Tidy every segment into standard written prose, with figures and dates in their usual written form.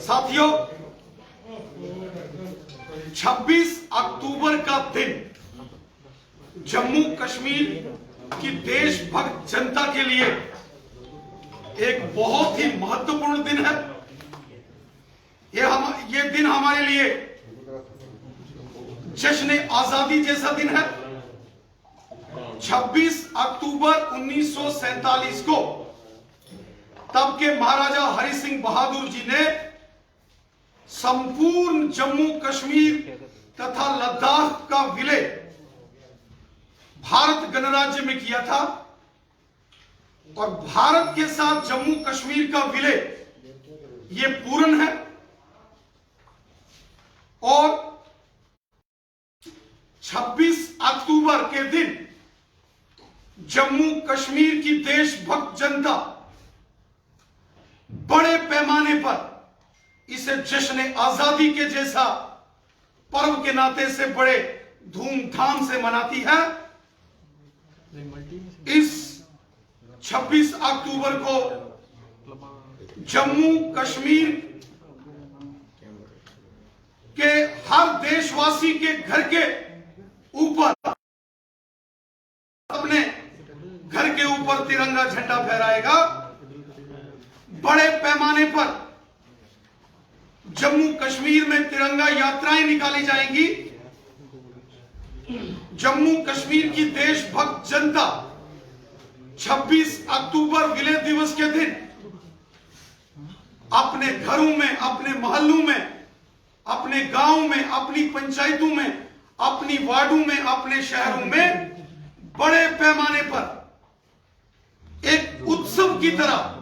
साथियों, 26 अक्टूबर का दिन जम्मू कश्मीर की देशभक्त जनता के लिए एक बहुत ही महत्वपूर्ण दिन है। ये दिन हमारे लिए जश्न आजादी जैसा दिन है। 26 अक्टूबर 1947 को तब के महाराजा हरि सिंह बहादुर जी ने संपूर्ण जम्मू कश्मीर तथा लद्दाख का विलय भारत गणराज्य में किया था और भारत के साथ जम्मू कश्मीर का विलय ये पूर्ण है। और 26 अक्टूबर के दिन जम्मू कश्मीर की देशभक्त जनता बड़े पैमाने पर इसे जश्न आजादी के जैसा पर्व के नाते से बड़े धूमधाम से मनाती है। इस 26 अक्टूबर को जम्मू कश्मीर के हर देशवासी के घर के ऊपर, अपने घर के ऊपर तिरंगा झंडा फहराएगा। बड़े पैमाने पर जम्मू कश्मीर में तिरंगा यात्राएं निकाली जाएंगी। जम्मू कश्मीर की देशभक्त जनता 26 अक्टूबर विलय दिवस के दिन अपने घरों में, अपने मोहल्लों में, अपने गांव में, अपनी पंचायतों में, अपनी वार्डों में, अपने शहरों में बड़े पैमाने पर एक उत्सव की तरह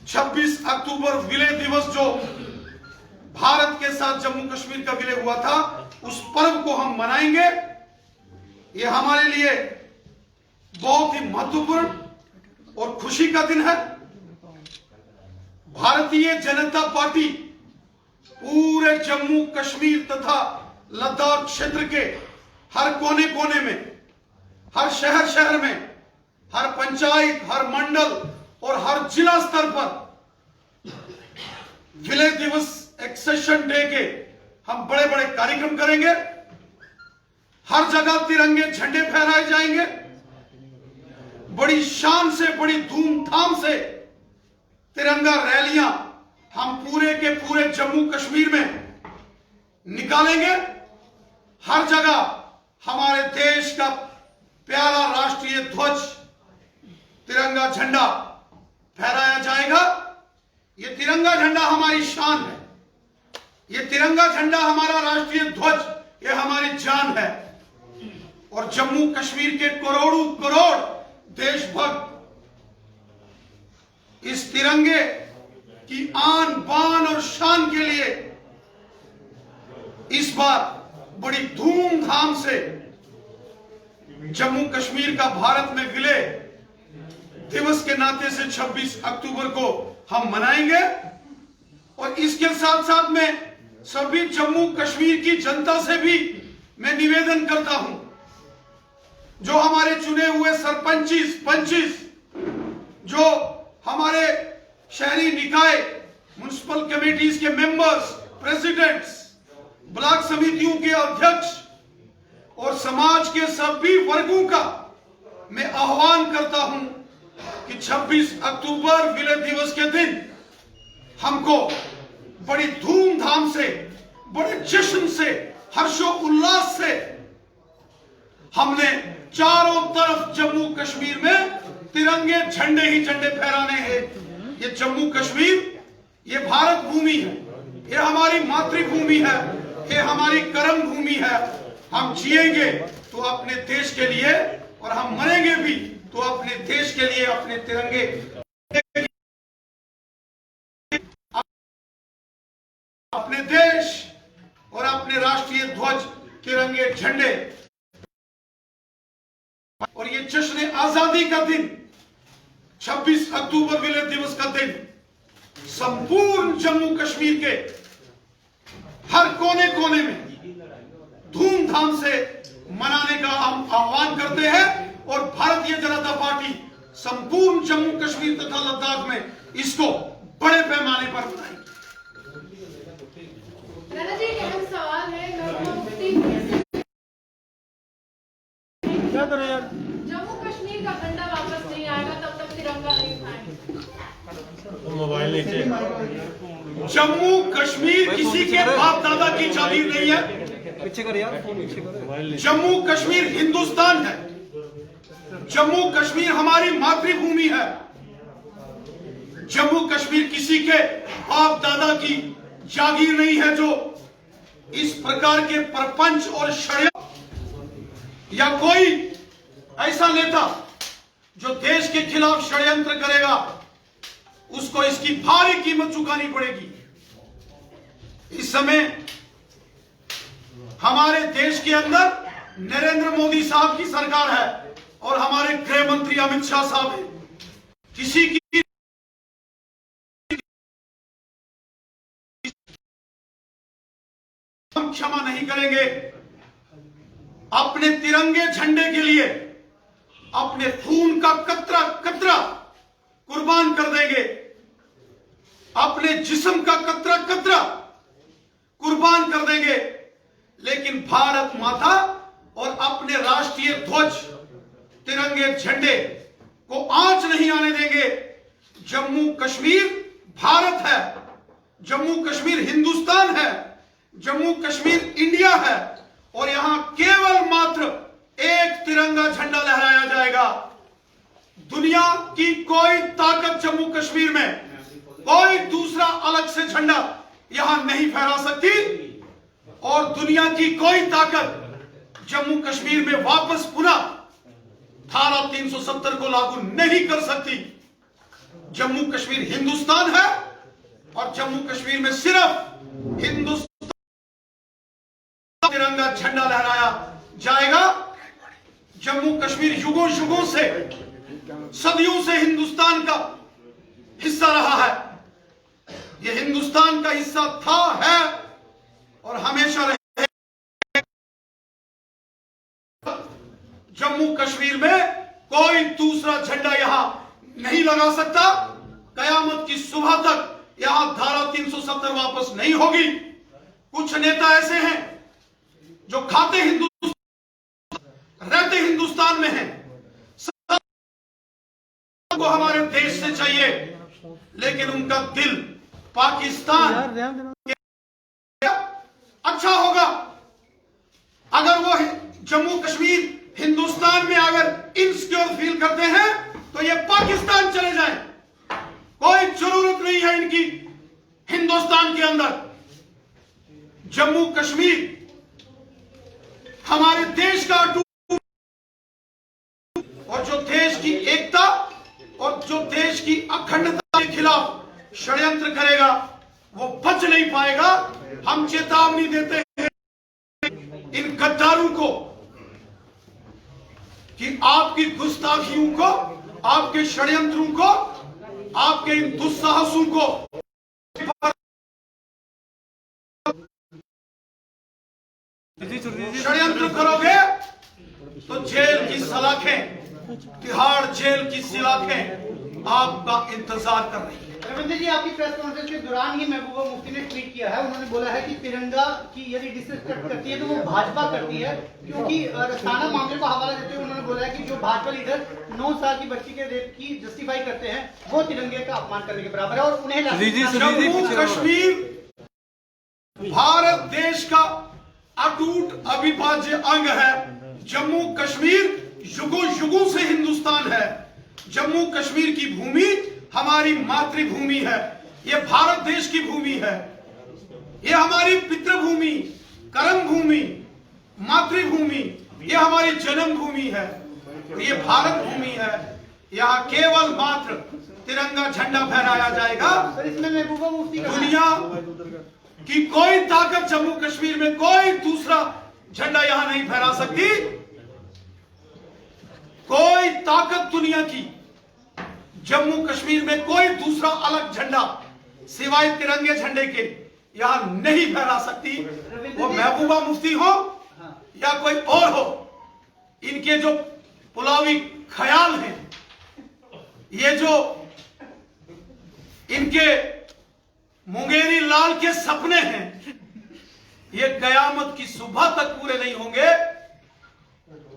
26 अक्टूबर विलय दिवस जो भारत के साथ जम्मू कश्मीर का विलय हुआ था, उस पर्व को हम मनाएंगे। यह हमारे लिए बहुत ही महत्वपूर्ण और खुशी का दिन है। भारतीय जनता पार्टी पूरे जम्मू कश्मीर तथा लद्दाख क्षेत्र के हर कोने कोने में, हर शहर शहर में, हर पंचायत, हर मंडल और हर जिला स्तर पर विलय दिवस एक्सेशन डे के हम बड़े बड़े कार्यक्रम करेंगे। हर जगह तिरंगे झंडे फहराए जाएंगे। बड़ी शान से, बड़ी धूमधाम से तिरंगा रैलियां हम पूरे के पूरे जम्मू कश्मीर में निकालेंगे। हर जगह हमारे देश का प्यारा राष्ट्रीय ध्वज, तिरंगा झंडा फहराया जाएगा। ये तिरंगा झंडा हमारी शान है। ये तिरंगा झंडा हमारा राष्ट्रीय ध्वज, ये हमारी जान है। और जम्मू कश्मीर के करोड़ों करोड़ देशभक्त इस तिरंगे की आन बान और शान के लिए इस बार बड़ी धूमधाम से जम्मू कश्मीर का भारत में विलय दिवस के नाते से 26 अक्टूबर को हम मनाएंगे। और इसके साथ साथ में सभी जम्मू कश्मीर की जनता से भी मैं निवेदन करता हूं, जो हमारे चुने हुए सरपंचिस, पंचिस, जो हमारे शहरी निकाय, म्युनिसिपल कमेटीज के मेंबर्स, प्रेसिडेंट्स, ब्लॉक समितियों के अध्यक्ष और समाज के सभी वर्गों का मैं आह्वान करता हूं कि 26 अक्टूबर विलय दिवस के दिन हमको बड़ी धूमधाम से, बड़े जश्न से, हर्षोल्लास से हमने चारों तरफ जम्मू कश्मीर में तिरंगे झंडे ही झंडे फहराने हैं। ये जम्मू कश्मीर, ये भारत भूमि है, ये हमारी मातृभूमि है, ये हमारी कर्म भूमि है। हम जिएंगे तो अपने देश के लिए और हम मरेंगे भी तो अपने देश के लिए, अपने तिरंगे, अपने देश और अपने राष्ट्रीय ध्वज, तिरंगे झंडे। और ये जश्न आजादी का दिन, 26 अक्टूबर विलय दिवस का दिन, संपूर्ण जम्मू कश्मीर के हर कोने कोने में धूमधाम से मनाने का हम आह्वान करते हैं। और भारतीय जनता पार्टी संपूर्ण जम्मू कश्मीर तथा लद्दाख में इसको बड़े पैमाने पर मनाएगी। राणा जी, एक अहम सवाल है। महबूबा मुफ्ती क्या करें यार, जम्मू कश्मीर का झंडा वापस नहीं आएगा तब तक तिरंगा नहीं उठाएंगे। मोबाइल नीचे। जम्मू कश्मीर किसी के बाप दादा की जागीर नहीं है। पीछे कर यार, फोन पीछे कर। जम्मू कश्मीर हिंदुस्तान है। जम्मू कश्मीर हमारी मातृभूमि है। जम्मू कश्मीर किसी के बाप दादा की जागीर नहीं है जो इस प्रकार के प्रपंच और षड्यंत्र या कोई ऐसा नेता जो देश के खिलाफ षड्यंत्र करेगा उसको इसकी भारी कीमत चुकानी पड़ेगी। इस समय हमारे देश के अंदर नरेंद्र मोदी साहब की सरकार है और हमारे गृह मंत्री अमित शाह साहब हैं। किसी की हम क्षमा नहीं करेंगे। अपने तिरंगे झंडे के लिए अपने खून का कतरा कतरा कुर्बान कर देंगे। अपने जिस्म का कतरा कतरा कुर्बान कर देंगे, लेकिन भारत माता और अपने राष्ट्रीय ध्वज तिरंगे झंडे को आंच नहीं आने देंगे। जम्मू कश्मीर भारत है, जम्मू कश्मीर हिंदुस्तान है, जम्मू कश्मीर इंडिया है और यहां केवल मात्र एक तिरंगा झंडा लहराया जाएगा। दुनिया की कोई ताकत जम्मू कश्मीर में कोई दूसरा अलग से झंडा यहां नहीं फहरा सकती और दुनिया की कोई ताकत जम्मू कश्मीर में वापस पुनः धारा 370 को लागू नहीं कर सकती। जम्मू कश्मीर हिंदुस्तान है और जम्मू कश्मीर में सिर्फ हिंदुस्तान तिरंगा झंडा लहराया जाएगा। जम्मू कश्मीर युगों युगों से सदियों से हिंदुस्तान का हिस्सा रहा है। यह हिंदुस्तान का हिस्सा था, है और हमेशा रहेगा। जम्मू कश्मीर में कोई दूसरा झंडा यहां नहीं लगा सकता। कयामत की सुबह तक यहां धारा 370 वापस नहीं होगी। कुछ नेता ऐसे हैं जो खाते हिंदुस्तान रहते हिंदुस्तान में हैं, को हमारे देश से चाहिए, लेकिन उनका दिल पाकिस्तान अच्छा होगा। अगर वो जम्मू कश्मीर हिंदुस्तान में अगर इनसिक्योर फील करते हैं तो ये पाकिस्तान चले जाएं। कोई जरूरत नहीं है इनकी हिंदुस्तान के अंदर। जम्मू कश्मीर हमारे देश का अटूट और जो देश की एकता और जो देश की अखंडता के खिलाफ षड्यंत्र करेगा वो बच नहीं पाएगा। हम चेतावनी देते हैं इन गद्दारों को कि आपकी गुस्ताखियों को, आपके षड्यंत्रों को, आपके इन दुस्साहसों को षड्यंत्र करोगे तो जेल की सलाखें, तिहाड़ जेल की सलाखें आपका इंतजार कर रही है। रविंद्र जी, आपकी प्रेस कॉन्फ्रेंस के दौरान ही महबूबा मुफ्ती ने ट्वीट किया है। उन्होंने बोला है कि तिरंगा की यदि डिसरिस्पेक्ट करती है तो वो भाजपा करती है, क्योंकि रसाना मामले को हवाला देते हुए उन्होंने बोला है कि जो भाजपा लीडर 9 साल की बच्ची के रेप की जस्टिफाई करते हैं वो तिरंगे का अपमान करने के बराबर है और उन्हें जम्मू कश्मीर भारत देश का अटूट अविभाज्य अंग है। जम्मू कश्मीर युगों युगों से हिंदुस्तान है। जम्मू कश्मीर की भूमि हमारी मातृभूमि है। यह भारत देश की भूमि है। यह हमारी पितृभूमि, कर्म भूमि, मातृभूमि, यह हमारी जन्म भूमि है। यह भारत भूमि है। यहाँ केवल मात्र तिरंगा झंडा फहराया जाएगा। इसमें महबूबा मुफ्ती दुनिया की कोई ताकत जम्मू कश्मीर में कोई दूसरा झंडा यहां नहीं फहरा सकती। कोई ताकत दुनिया की जम्मू कश्मीर में कोई दूसरा अलग झंडा सिवाय तिरंगे झंडे के यहां नहीं फहरा सकती। वो महबूबा मुफ्ती हो या कोई और हो, इनके जो पुलावी ख्याल हैं, ये जो इनके मुंगेरी लाल के सपने हैं, ये कयामत की सुबह तक पूरे नहीं होंगे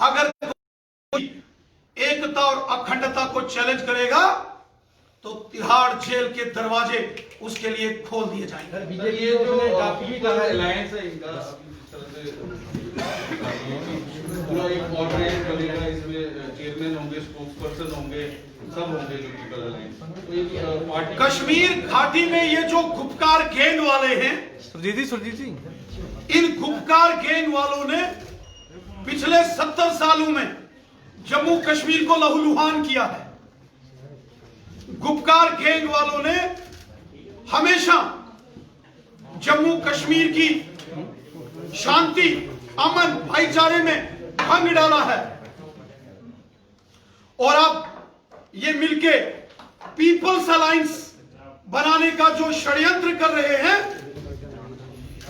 अगर कोई एकता और अखंडता को चैलेंज करेगा तो तिहाड़ जेल के दरवाजे उसके लिए खोल दिए जाएंगे। ये जो अलायंस है इनका पूरा एक ऑर्गेनाइज बनेगा, इसमें चेयरमैन होंगे, स्पोक्सपर्सन होंगे, सब होंगे जो पीपल अलायंस। तो ये पार्टी कश्मीर घाटी में ये जो गुपकार गैंग वाले हैं, सुरजीत जी इन गुपकार गैंग वालों ने पिछले 70 सालों में जम्मू कश्मीर को लहूलुहान किया है। गुपकार गैंग वालों ने हमेशा जम्मू कश्मीर की शांति, अमन, भाईचारे में भंग डाला है और अब ये मिलके पीपल्स अलायंस बनाने का जो षड्यंत्र कर रहे हैं,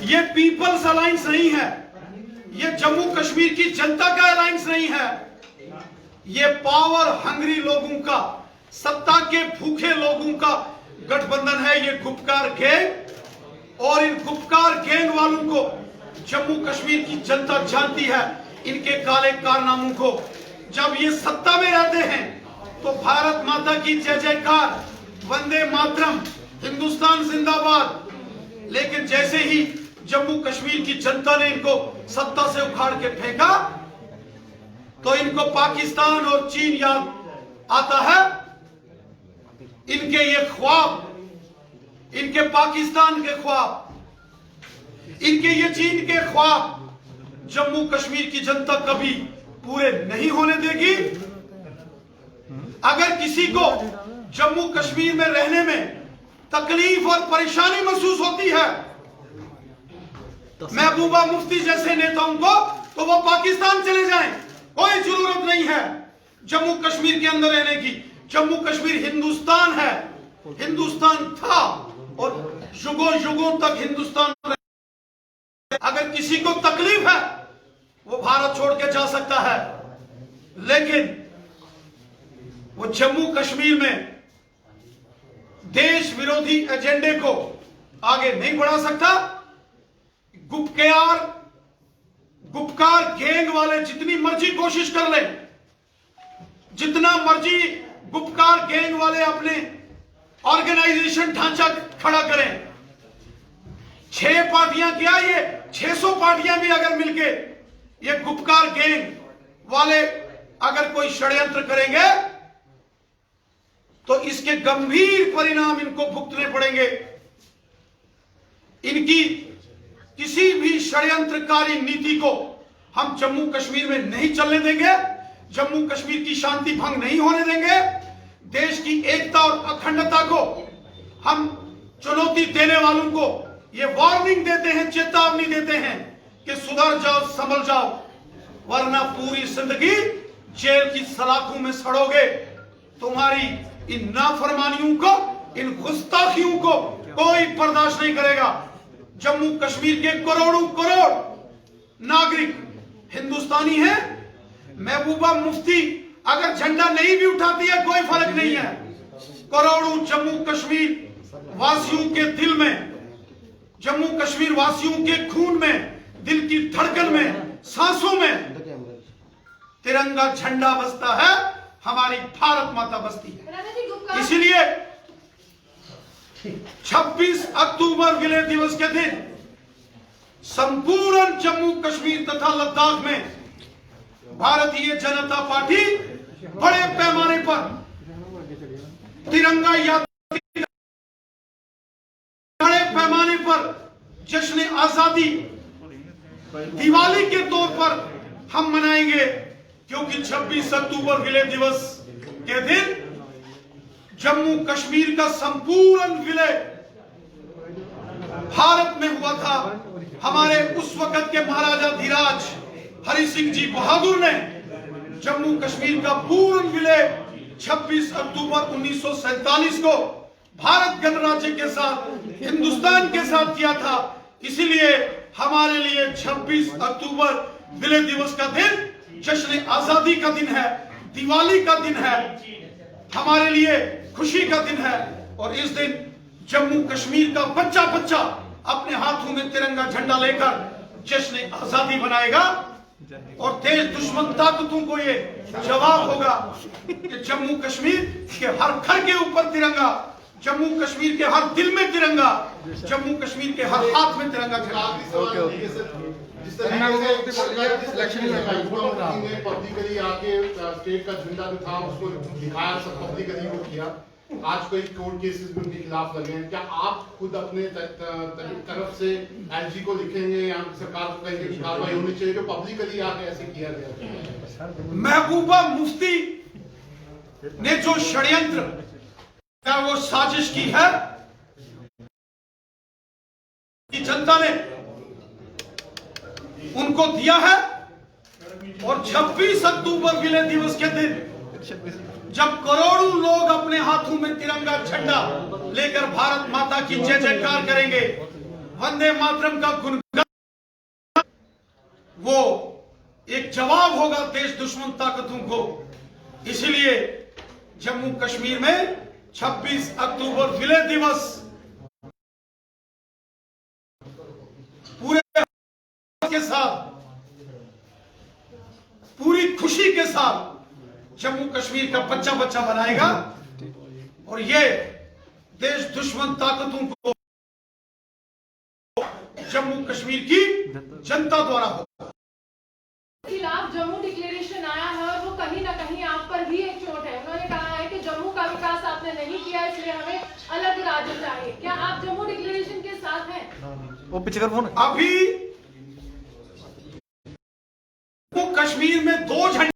ये पीपल्स अलायंस नहीं है, ये जम्मू कश्मीर की जनता का अलायंस नहीं है, ये पावर हंग्री लोगों का, सत्ता के भूखे लोगों का गठबंधन है। ये गुपकार गैंग और इन गुपकार गैंग वालों को जम्मू कश्मीर की जनता जानती है, इनके काले कारनामों को। जब ये सत्ता में रहते हैं तो भारत माता की जय जयकार, वंदे मातरम, हिंदुस्तान जिंदाबाद, लेकिन जैसे ही जम्मू कश्मीर की जनता ने इनको सत्ता से उखाड़ के फेंका तो इनको पाकिस्तान और चीन याद आता है। इनके ये ख्वाब, इनके पाकिस्तान के ख्वाब, इनके ये चीन के ख्वाब जम्मू कश्मीर की जनता कभी पूरे नहीं होने देगी। अगर किसी को जम्मू कश्मीर में रहने में तकलीफ और परेशानी महसूस होती है महबूबा मुफ्ती जैसे नेताओं को, तो वो पाकिस्तान चले जाएं, कोई जरूरत नहीं है जम्मू कश्मीर के अंदर रहने की। जम्मू कश्मीर हिंदुस्तान है, हिंदुस्तान था और युगों युगों तक हिंदुस्तान। अगर किसी को तकलीफ है वो भारत छोड़ के जा सकता है, लेकिन वो जम्मू कश्मीर में देश विरोधी एजेंडे को आगे नहीं बढ़ा सकता। गुपकार गैंग वाले जितनी मर्जी कोशिश कर ले, जितना मर्जी गुपकार गैंग वाले अपने ऑर्गेनाइजेशन ढांचा खड़ा करें, 6 पार्टियां क्या, ये 600 पार्टियां भी अगर मिलके ये गुपकार गैंग वाले अगर कोई षड्यंत्र करेंगे तो इसके गंभीर परिणाम इनको भुगतने पड़ेंगे। इनकी किसी भी षड्यंत्रकारी नीति को हम जम्मू कश्मीर में नहीं चलने देंगे, जम्मू कश्मीर की शांति भंग नहीं होने देंगे। देश की एकता और अखंडता को हम चुनौती देने वालों को ये वार्निंग देते हैं, चेतावनी देते हैं कि सुधर जाओ, संभल जाओ, वरना पूरी जिंदगी जेल की सलाखों में सड़ोगे। तुम्हारी इन नाफरमानियों को, इन गुस्ताखियों को कोई बर्दाश्त नहीं करेगा। जम्मू कश्मीर के करोड़ों करोड़ नागरिक हिंदुस्तानी हैं। महबूबा मुफ्ती अगर झंडा नहीं भी उठाती है कोई फर्क नहीं है। करोड़ों जम्मू कश्मीर वासियों के दिल में, जम्मू कश्मीर वासियों के खून में, दिल की धड़कन में, सांसों में तिरंगा झंडा बसता है, हमारी भारत माता बसती है। इसलिए 26 अक्टूबर विलय दिवस के दिन संपूर्ण जम्मू कश्मीर तथा लद्दाख में भारतीय जनता पार्टी बड़े पैमाने पर तिरंगा यात्रा, बड़े पैमाने पर जश्न आजादी दिवाली के तौर पर हम मनाएंगे, क्योंकि 26 अक्टूबर विलय दिवस के दिन जम्मू कश्मीर का संपूर्ण विलय भारत में हुआ था। हमारे उस वक्त के महाराजा धीराज हरि सिंह जी बहादुर ने जम्मू कश्मीर का पूर्ण विलय 26 अक्टूबर 1947 को भारत गणराज्य के साथ, हिंदुस्तान के साथ किया था। इसीलिए हमारे लिए 26 अक्टूबर विलय दिवस का दिन जश्न आजादी का दिन है, दिवाली का दिन है, हमारे लिए खुशी का दिन है। और इस दिन जम्मू कश्मीर का बच्चा बच्चा अपने हाथों में तिरंगा झंडा लेकर जश्न आजादी बनाएगा और देश दुश्मन ताकतों को ये जवाब होगा कि जम्मू कश्मीर के हर घर के ऊपर तिरंगा, जम्मू कश्मीर के हर दिल में तिरंगा, जम्मू कश्मीर के हर हाथ में तिरंगा चला। जिस तरीके से इलेक्शन में पब्लिकली आके स्टेट का झंडा जो था उसको दिखाया, सब पब्लिकली वो किया, आज कोई कोर्ट केसेस भी उनके खिलाफ लगे हैं, क्या आप खुद अपने तरफ से एलजी को लिखेंगे या सरकार को कहेंगे कि कार्रवाई होनी चाहिए जो पब्लिकली आके ऐसे किया गया? महबूबा मुफ्ती ने जो षड्यंत्र क्या वो साजिश की है कि जनता ने उनको दिया है, और 26 अक्टूबर विलय दिवस के दिन जब करोड़ों लोग अपने हाथों में तिरंगा झंडा लेकर भारत माता की जय जयकार करेंगे, वंदे मातरम का गुणगान, वो एक जवाब होगा देश दुश्मन ताकतों को। इसलिए जम्मू कश्मीर में 26 अक्टूबर विलय दिवस पूरे के साथ, पूरी खुशी के साथ जम्मू कश्मीर का बच्चा बच्चा बनाएगा, और ये देश दुश्मन ताकतों को जम्मू कश्मीर की जनता द्वारा होगा। खिलाफ जम्मू डिक्लेरेशन आया है और वो कहीं ना कहीं आप पर भी एक चोट है। उन्होंने कहा है कि जम्मू का विकास आपने नहीं किया, इसलिए हमें अलग राज्य चाहिए। क्या आप जम्मू डिक्लेरेशन के साथ हैं? वो पीछे कर फोन। अभी वो कश्मीर में 2 झंडे